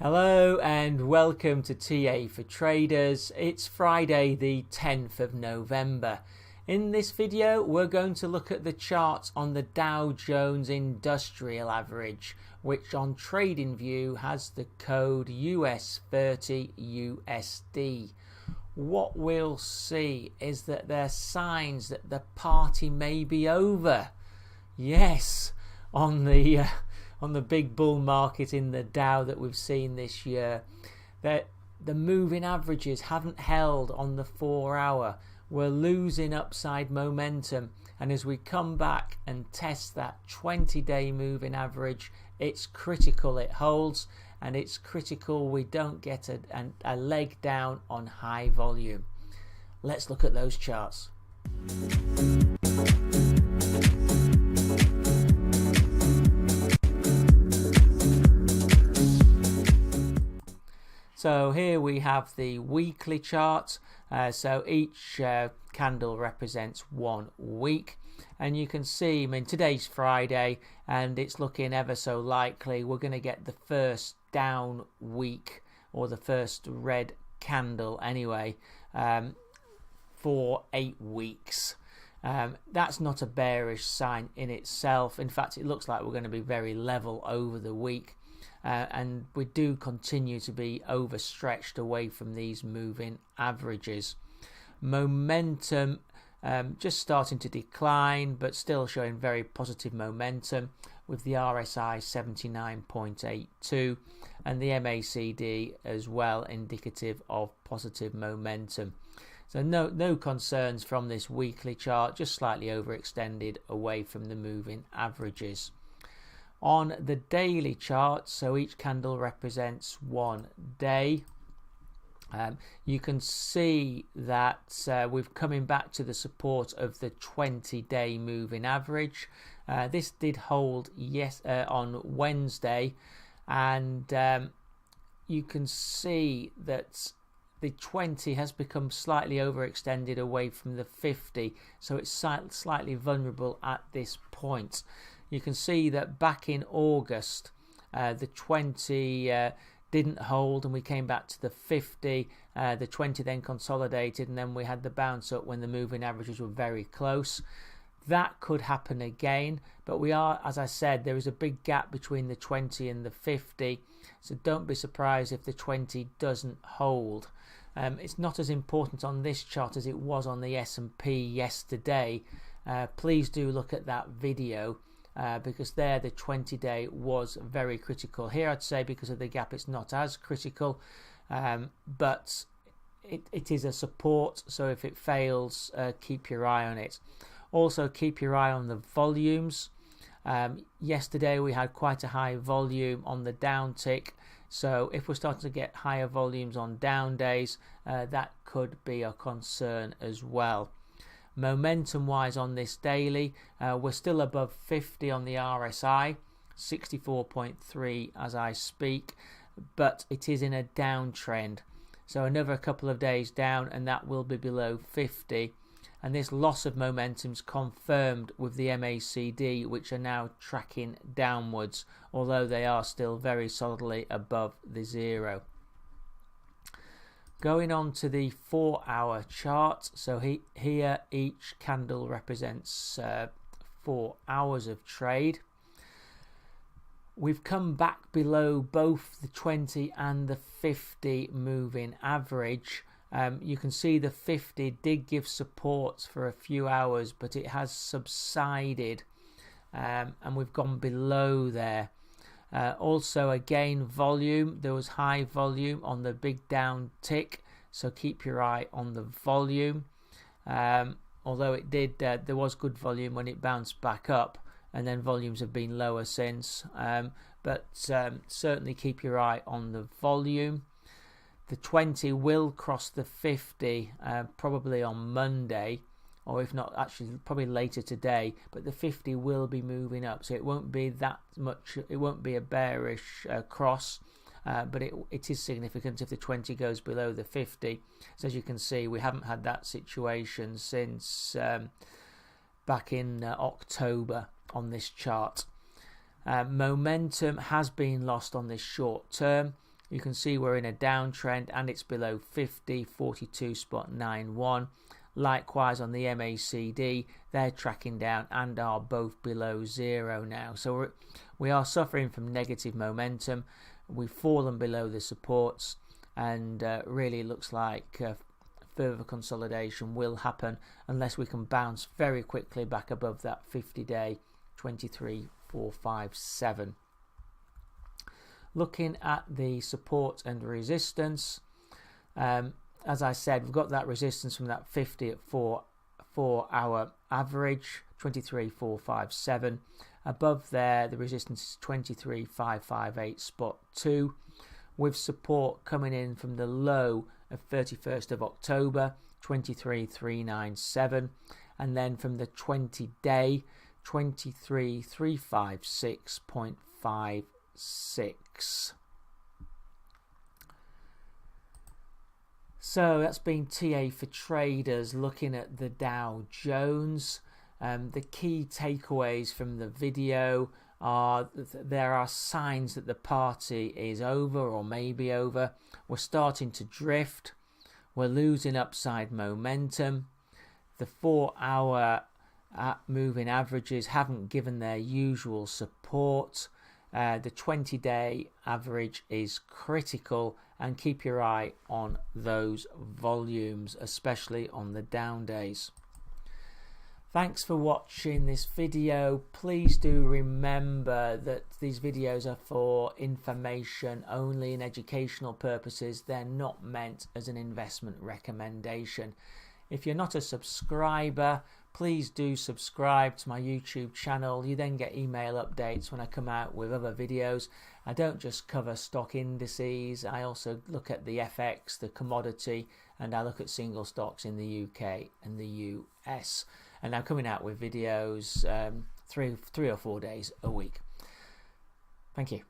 Hello and welcome to TA for Traders. It's Friday the 10th of November. In this video we're going to look at the chart on the Dow-Jones Industrial Average, which on TradingView has the code US30USD. What we'll see is that there are signs that the party may be over. Yes, on the big bull market in the Dow that we've seen this year, that the moving averages haven't held on the 4 hour. We're losing upside momentum, and as we come back and test that 20-day moving average, it's critical it holds, and it's critical we don't get a leg down on high volume. Let's look at those charts. So here we have the weekly chart. So each candle represents 1 week. And you can see, today's Friday and it's looking ever so likely we're going to get the first down week, or the first red candle anyway, for 8 weeks. That's not a bearish sign in itself. In fact, it looks like we're going to be very level over the week. And we do continue to be overstretched away from these moving averages. Momentum just starting to decline, but still showing very positive momentum, with the RSI 79.82 and the MACD as well indicative of positive momentum. So no concerns from this weekly chart, just slightly overextended away from the moving averages. On the daily chart, so each candle represents 1 day, you can see that we're coming back to the support of the 20-day moving average. This did hold on Wednesday, and you can see that the 20 has become slightly overextended away from the 50, so it's slightly vulnerable at this point. You can see that back in August, the 20 didn't hold, and we came back to the 50. The 20 then consolidated, and then we had the bounce up when the moving averages were very close. That could happen again, but we are, as I said, there is a big gap between the 20 and the 50, so don't be surprised if the 20 doesn't hold. It's not as important on this chart as it was on the S&P yesterday. Please do look at that video. Because there the 20-day was very critical. Here I'd say because of the gap it's not as critical, but it is a support, so if it fails, keep your eye on it. Also keep your eye on the volumes. Yesterday we had quite a high volume on the down tick, so if we're starting to get higher volumes on down days, that could be a concern as well. Momentum wise on this daily, we're still above 50 on the RSI, 64.3 as I speak, but it is in a downtrend, so another couple of days down and that will be below 50, and this loss of momentum is confirmed with the MACD, which are now tracking downwards, although they are still very solidly above the zero. Going on to the 4 hour chart, so here each candle represents 4 hours of trade. We've come back below both the 20 and the 50 moving average. You can see the 50 did give support for a few hours, but it has subsided, and we've gone below there. Also again, volume, there was high volume on the big down tick, so keep your eye on the volume. Although it did, there was good volume when it bounced back up, and then volumes have been lower since, but certainly keep your eye on the volume. The 20 will cross the 50 probably on Monday, or if not, actually probably later today, but the 50 will be moving up, so it won't be that much, it won't be a bearish cross, but it is significant if the 20 goes below the 50. So as you can see, we haven't had that situation since back in October on this chart. Momentum has been lost on this short term, You can see we're in a downtrend and it's below 50, 42.91. Likewise on the MACD, they're tracking down and are both below zero now. So we are suffering from negative momentum. We've fallen below the supports, and really looks like further consolidation will happen unless we can bounce very quickly back above that 50-day 23,457. Looking at the support and resistance, as I said, we've got that resistance from that 50 at 4-hour average, 23,457. Above there, the resistance is 23,558 spot 2, with support coming in from the low of 31st of October, 23,397, and then from the 20-day, 23,356.56. So that's been TA for traders looking at the Dow-Jones. The key takeaways from the video are that there are signs that the party is over or maybe over. We're starting to drift. We're losing upside momentum. The 4-hour moving averages haven't given their usual support. The 20-day average is critical, and keep your eye on those volumes, especially on the down days. Thanks for watching this video. Please do remember that these videos are for information only and educational purposes. They're not meant as an investment recommendation. If you're not a subscriber, please do subscribe to my YouTube channel. You then get email updates when I come out with other videos. I don't just cover stock indices, I also look at the FX, the commodity, and I look at single stocks in the UK and the US. And I'm coming out with videos 3 or 4 days a week. Thank you.